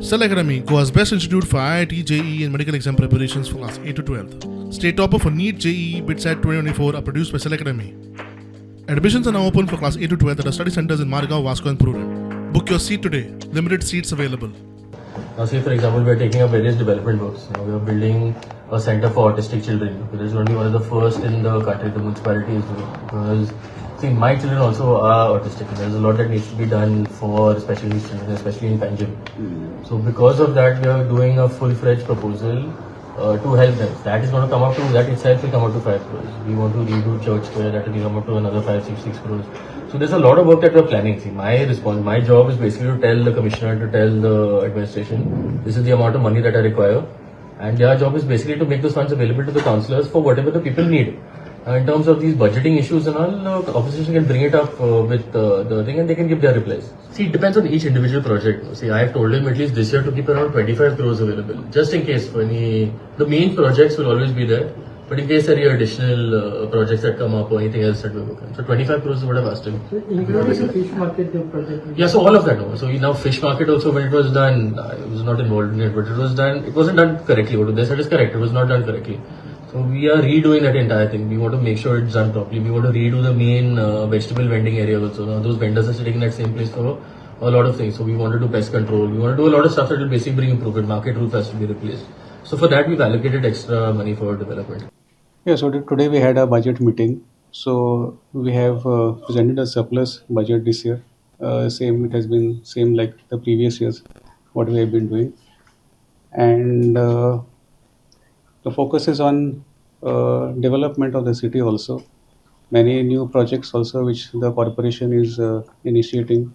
Cell Academy, Goa's best institute for IIT, JEE and medical exam preparations for class 8 to 12th. State topper for NEET, JEE, BITSAT 2024 are produced by Cell Academy. Admissions are now open for class 8 to 12th at our study centers in Margao, Vasco and Prudent. Book your seat today. Limited seats available. Now, say for example, we are taking up various development works. We are building a center for autistic children. It is going to be one of the first in the country the municipality is doing. Because, see, my children also are autistic. There's a lot that needs to be done for especially these children, especially in Panjim. So, because of that, we are doing a full-fledged proposal to help them. That is going to come up to, that itself will come up to 5 crores. We want to redo Church Square, that will come up to another 6 crores. So there's a lot of work that we're planning. See, my job is basically to tell the commissioner, to tell the administration, this is the amount of money that I require. And their job is basically to make those funds available to the councillors for whatever the people need. In terms of these budgeting issues and all, the opposition can bring it up with the thing and they can give their replies. See, it depends on each individual project. See, I have told him at least this year to keep around 25 crores available, just in case for any, the main projects will always be there. But in case there are additional projects that come up or anything else that we're working. So 25 crores is what I've asked him. So including the fish market project? Yeah, so all of that. So now fish market also, when it was done, I was not involved in it, but it was done, it wasn't done correctly. What they said is correct, it was not done correctly. So we are redoing that entire thing. We want to make sure it's done properly. We want to redo the main vegetable vending area also. Now those vendors are sitting in that same place for a lot of things. So we want to do pest control. We want to do a lot of stuff that will basically bring improvement. Market roof has to be replaced. So for that we've allocated extra money for development. Yeah, so today we had a budget meeting. So we have presented a surplus budget this year. It has been same like the previous years, what we have been doing. And the focus is on development of the city also. Many new projects also which the corporation is initiating.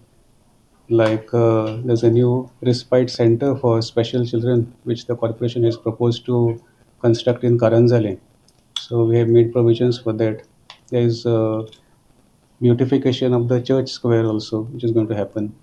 Like there's a new respite center for special children which the corporation has proposed to construct in Karanzale. So we have made provisions for that. There is beautification of the church square also, which is going to happen.